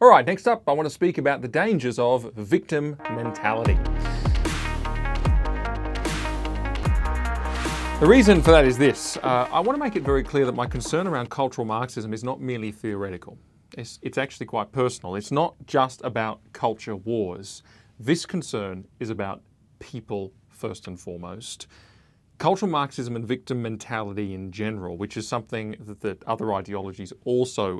All right, next up, I want to speak about the dangers of victim mentality. The reason for that is this. I want to make it very clear that my concern around cultural Marxism is not merely theoretical. It's actually quite personal. It's not just about culture wars. This concern is about people first and foremost. Cultural Marxism and victim mentality in general, which is something that other ideologies also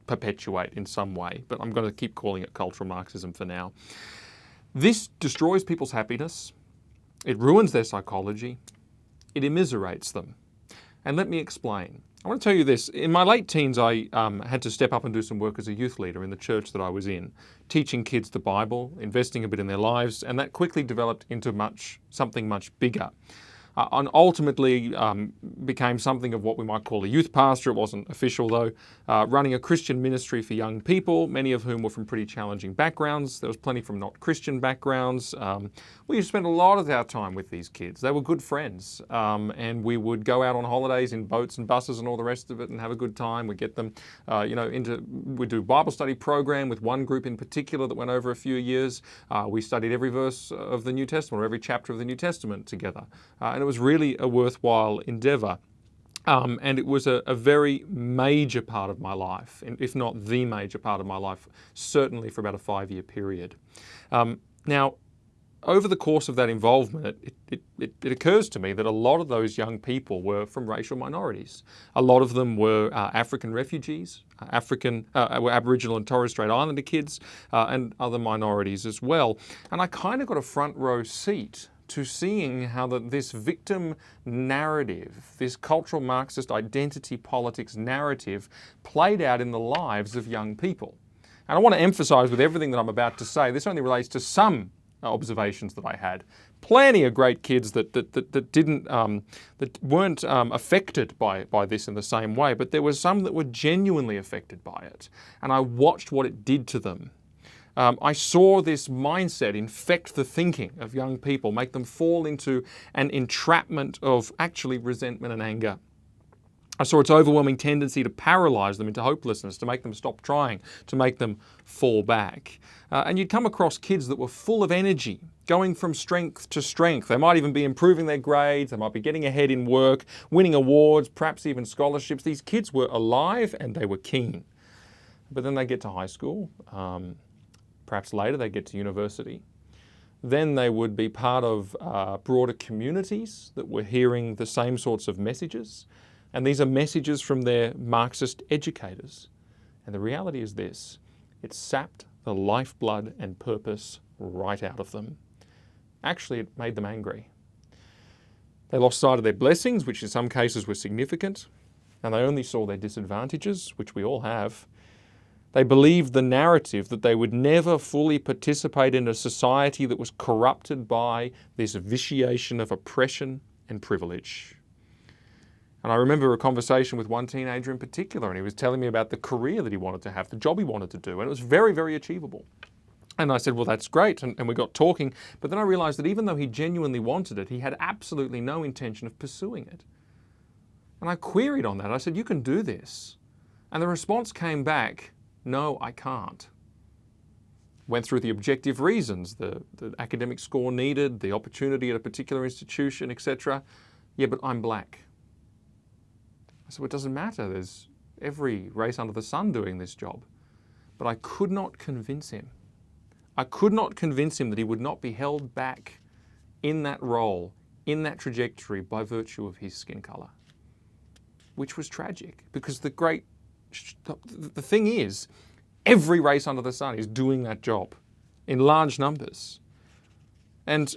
perpetuate in some way, but I'm going to keep calling it cultural Marxism for now. This destroys people's happiness, it ruins their psychology, it immiserates them. And let me explain. I want to tell you this. In my late teens, I had to step up and do some work as a youth leader in the church that I was in, teaching kids the Bible, investing a bit in their lives, and that quickly developed into something much bigger. And ultimately became something of what we might call a youth pastor. It wasn't official though. Running a Christian ministry for young people, many of whom were from pretty challenging backgrounds. There was plenty from not Christian backgrounds. We spent a lot of our time with these kids. They were good friends. And we would go out on holidays in boats and buses and all the rest of it and have a good time. We'd get them, we'd do a Bible study program with one group in particular that went over a few years. We studied every verse of the New Testament or every chapter of the New Testament together. And it was really a worthwhile endeavour. And it was a very major part of my life, if not the major part of my life, certainly for about a 5-year period. Now, over the course of that involvement, it occurs to me that a lot of those young people were from racial minorities. A lot of them were African refugees, were Aboriginal and Torres Strait Islander kids, and other minorities as well. And I kind of got a front row seat to seeing how this victim narrative, this cultural Marxist identity politics narrative played out in the lives of young people. And I want to emphasize with everything that I'm about to say, this only relates to some observations that I had. Plenty of great kids that weren't affected by this in the same way, but there were some that were genuinely affected by it. And I watched what it did to them. I saw this mindset infect the thinking of young people, make them fall into an entrapment of actually resentment and anger. I saw its overwhelming tendency to paralyze them into hopelessness, to make them stop trying, to make them fall back. And you'd come across kids that were full of energy, going from strength to strength. They might even be improving their grades, they might be getting ahead in work, winning awards, perhaps even scholarships. These kids were alive and they were keen. But then they get to high school. Perhaps later they get to university. Then they would be part of broader communities that were hearing the same sorts of messages. And these are messages from their Marxist educators. And the reality is this: it sapped the lifeblood and purpose right out of them. Actually, it made them angry. They lost sight of their blessings, which in some cases were significant, and they only saw their disadvantages, which we all have. They believed the narrative that they would never fully participate in a society that was corrupted by this vitiation of oppression and privilege. And I remember a conversation with one teenager in particular, and he was telling me about the career that he wanted to have, the job he wanted to do, and it was very, very achievable. And I said, well, that's great, and we got talking, but then I realised that even though he genuinely wanted it, he had absolutely no intention of pursuing it. And I queried on that. I said, you can do this. And the response came back, no, I can't. Went through the objective reasons, the academic score needed, the opportunity at a particular institution, etc. Yeah, but I'm black. I said, well, it doesn't matter. There's every race under the sun doing this job. But I could not convince him. I could not convince him that he would not be held back in that role, in that trajectory, by virtue of his skin colour. Which was tragic, because the thing is, every race under the sun is doing that job in large numbers. And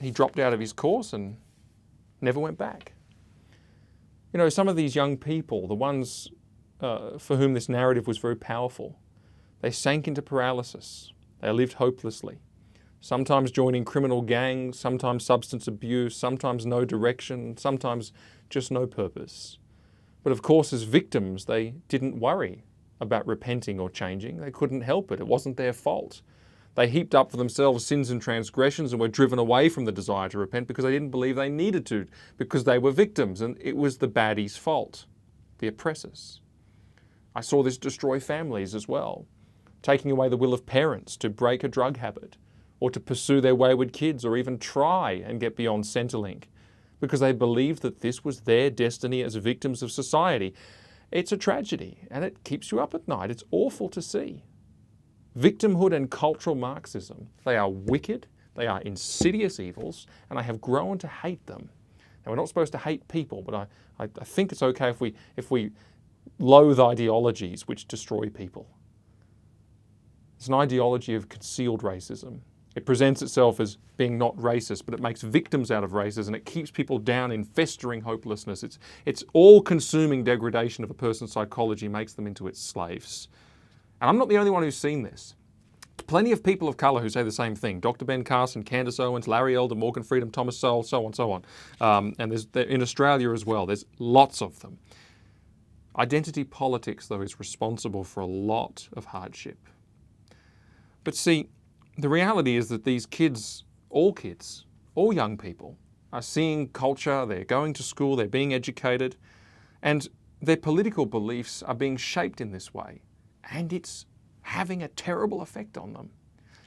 he dropped out of his course and never went back. You know, some of these young people, the ones for whom this narrative was very powerful, they sank into paralysis. They lived hopelessly. Sometimes joining criminal gangs, sometimes substance abuse, sometimes no direction, sometimes just no purpose. But of course, as victims, they didn't worry about repenting or changing. They couldn't help it. It wasn't their fault. They heaped up for themselves sins and transgressions and were driven away from the desire to repent because they didn't believe they needed to, because they were victims and it was the baddies' fault, the oppressors. I saw this destroy families as well. taking away the will of parents to break a drug habit, or to pursue their wayward kids, or even try and get beyond Centrelink, because they believed that this was their destiny as victims of society. It's a tragedy, and it keeps you up at night. It's awful to see. Victimhood and cultural Marxism, they are wicked, they are insidious evils, and I have grown to hate them. Now, we're not supposed to hate people, but I think it's okay if we loathe ideologies which destroy people. It's an ideology of concealed racism. It presents itself as being not racist, but it makes victims out of racism, and it keeps people down in festering hopelessness. It's all-consuming degradation of a person's psychology, makes them into its slaves. And I'm not the only one who's seen this. Plenty of people of colour who say the same thing. Dr. Ben Carson, Candace Owens, Larry Elder, Morgan Freedom, Thomas Sowell, so on. And there's in Australia as well. There's lots of them. Identity politics, though, is responsible for a lot of hardship. But see, the reality is that these kids, all young people, are seeing culture, they're going to school, they're being educated, and their political beliefs are being shaped in this way. And it's having a terrible effect on them.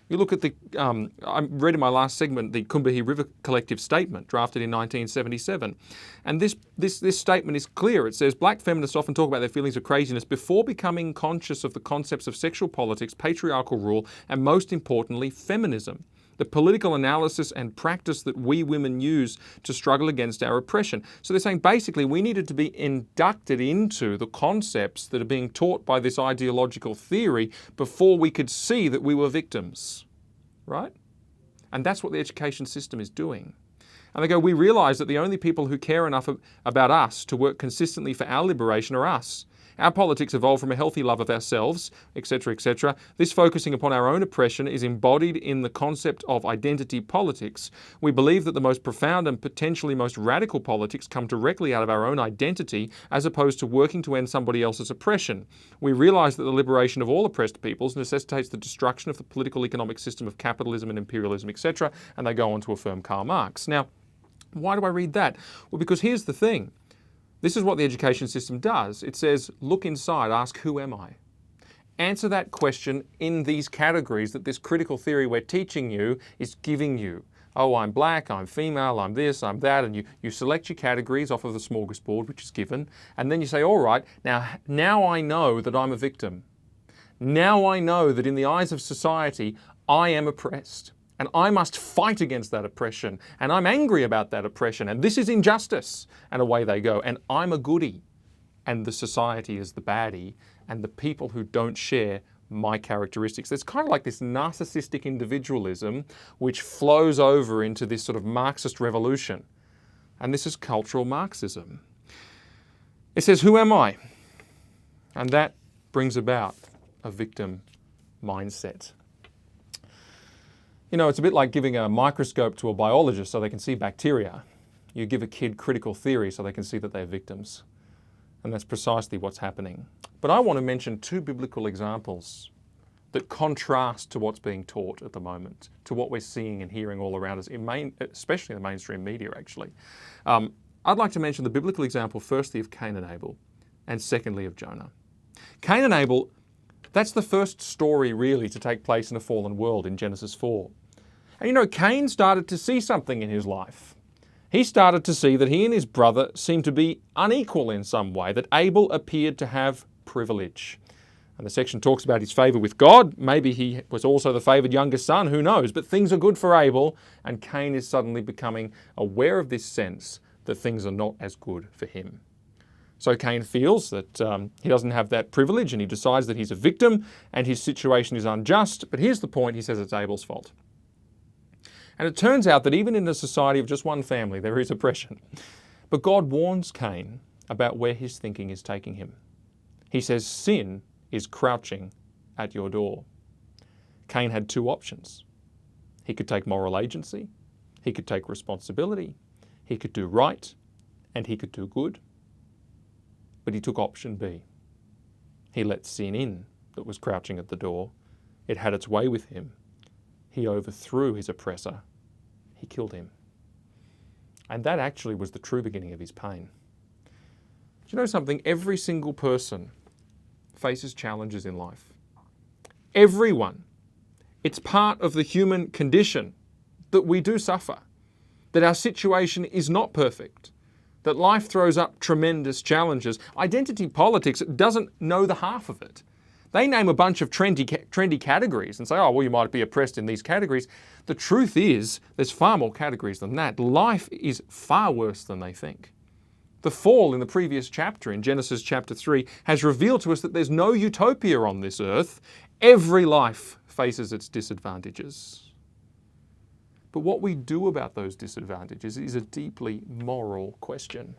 You look at I read in my last segment the Coomberry River Collective statement drafted in 1977. And this statement is clear. It says, black feminists often talk about their feelings of craziness before becoming conscious of the concepts of sexual politics, patriarchal rule, and most importantly, feminism. The political analysis and practice that we women use to struggle against our oppression. So they're saying basically we needed to be inducted into the concepts that are being taught by this ideological theory before we could see that we were victims, right? And that's what the education system is doing. And they go, we realise that the only people who care enough about us to work consistently for our liberation are us. Our politics evolved from a healthy love of ourselves, etc., etc. This focusing upon our own oppression is embodied in the concept of identity politics. We believe that the most profound and potentially most radical politics come directly out of our own identity, as opposed to working to end somebody else's oppression. We realise that the liberation of all oppressed peoples necessitates the destruction of the political economic system of capitalism and imperialism, etc. And they go on to affirm Karl Marx. Now, why do I read that? Well, because here's the thing. This is what the education system does. It says, look inside, ask, who am I? Answer that question in these categories that this critical theory we're teaching you is giving you. Oh, I'm black, I'm female, I'm this, I'm that, and you select your categories off of the smorgasbord, which is given, and then you say, all right, now I know that I'm a victim. Now I know that in the eyes of society, I am oppressed. And I must fight against that oppression. And I'm angry about that oppression. And this is injustice. And away they go. And I'm a goodie. And the society is the baddie. And the people who don't share my characteristics. There's kind of like this narcissistic individualism which flows over into this sort of Marxist revolution. And this is cultural Marxism. It says, who am I? And that brings about a victim mindset. You know, it's a bit like giving a microscope to a biologist so they can see bacteria. You give a kid critical theory so they can see that they're victims. And that's precisely what's happening. But I want to mention two biblical examples that contrast to what's being taught at the moment, to what we're seeing and hearing all around us, especially in the mainstream media, actually. I'd like to mention the biblical example, firstly, of Cain and Abel, and secondly, of Jonah. Cain and Abel, that's the first story really to take place in a fallen world in Genesis 4. And you know, Cain started to see something in his life. He started to see that he and his brother seemed to be unequal in some way, that Abel appeared to have privilege. And the section talks about his favour with God. Maybe he was also the favoured younger son, who knows? But things are good for Abel, and Cain is suddenly becoming aware of this sense that things are not as good for him. So Cain feels that he doesn't have that privilege, and he decides that he's a victim and his situation is unjust. But here's the point, he says it's Abel's fault. And it turns out that even in a society of just one family, there is oppression. But God warns Cain about where his thinking is taking him. He says sin is crouching at your door. Cain had two options. He could take moral agency, he could take responsibility, he could do right, and he could do good. But he took option B. He let sin in that was crouching at the door. It had its way with him. He overthrew his oppressor. He killed him. And that actually was the true beginning of his pain. Do you know something? Every single person faces challenges in life. Everyone. It's part of the human condition that we do suffer, that our situation is not perfect, that life throws up tremendous challenges. Identity politics doesn't know the half of it. They name a bunch of trendy categories and say, oh, well, you might be oppressed in these categories. The truth is, there's far more categories than that. Life is far worse than they think. The fall in the previous chapter, in Genesis chapter 3, has revealed to us that there's no utopia on this earth. Every life faces its disadvantages. But what we do about those disadvantages is a deeply moral question.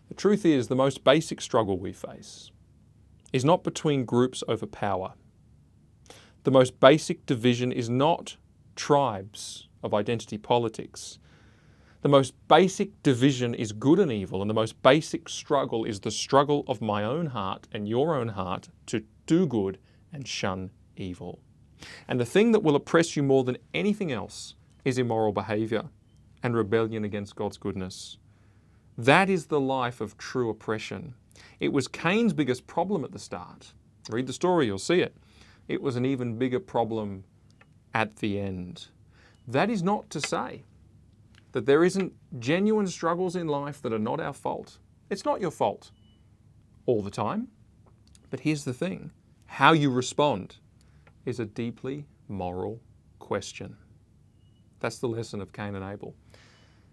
The truth is, the most basic struggle we face is not between groups over power. The most basic division is not tribes of identity politics. The most basic division is good and evil, and the most basic struggle is the struggle of my own heart and your own heart to do good and shun evil. And the thing that will oppress you more than anything else is immoral behaviour and rebellion against God's goodness. That is the life of true oppression. It was Cain's biggest problem at the start. Read the story, you'll see it. It was an even bigger problem at the end. That is not to say that there isn't genuine struggles in life that are not our fault. It's not your fault all the time. But here's the thing. How you respond is a deeply moral question. That's the lesson of Cain and Abel.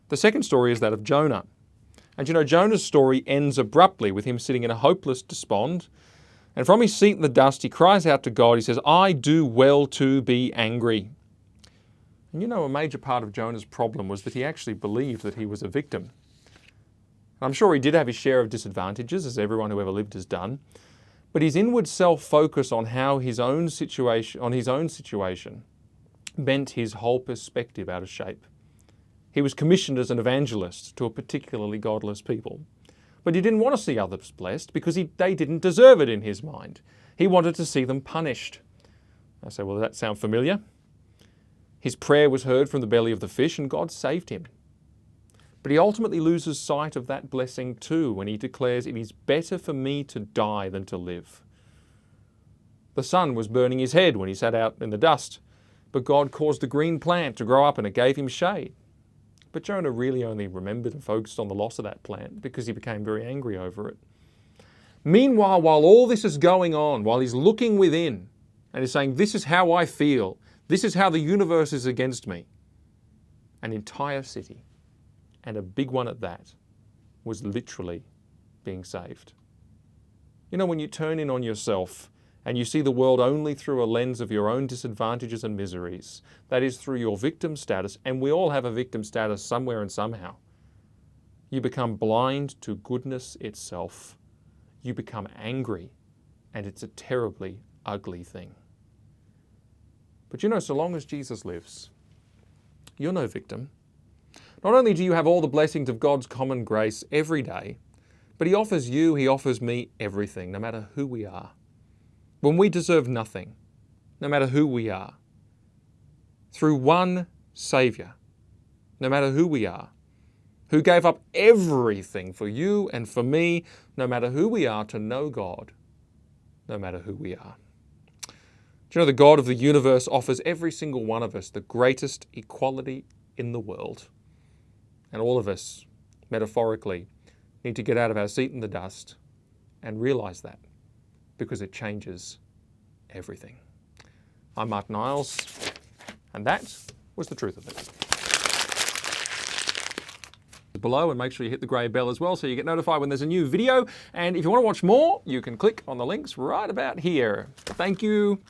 The second story is that of Jonah. And you know, Jonah's story ends abruptly with him sitting in a hopeless despond. And from his seat in the dust, he cries out to God. He says, I do well to be angry. And you know, a major part of Jonah's problem was that he actually believed that he was a victim. I'm sure he did have his share of disadvantages, as everyone who ever lived has done. But his inward self-focus on his own situation bent his whole perspective out of shape. He was commissioned as an evangelist to a particularly godless people. But he didn't want to see others blessed because they didn't deserve it in his mind. He wanted to see them punished. I say, well, does that sound familiar? His prayer was heard from the belly of the fish and God saved him. But he ultimately loses sight of that blessing too when he declares, it is better for me to die than to live. The sun was burning his head when he sat out in the dust, but God caused a green plant to grow up and it gave him shade. But Jonah really only remembered and focused on the loss of that plant because he became very angry over it. Meanwhile, while all this is going on, while he's looking within and he's saying, this is how I feel, this is how the universe is against me, an entire city, and a big one at that, was literally being saved. You know, when you turn in on yourself and you see the world only through a lens of your own disadvantages and miseries, that is through your victim status, and we all have a victim status somewhere and somehow, you become blind to goodness itself. You become angry, and it's a terribly ugly thing. But you know, so long as Jesus lives, you're no victim. Not only do you have all the blessings of God's common grace every day, but He offers me everything, no matter who we are. When we deserve nothing, no matter who we are. Through one Saviour, no matter who we are, who gave up everything for you and for me, no matter who we are, to know God, no matter who we are. Do you know the God of the universe offers every single one of us the greatest equality in the world? And all of us, metaphorically, need to get out of our seat in the dust and realise that, because it changes everything. I'm Mark Niles, and that was the truth of it. Below, and make sure you hit the grey bell as well so you get notified when there's a new video. And if you want to watch more, you can click on the links right about here. Thank you.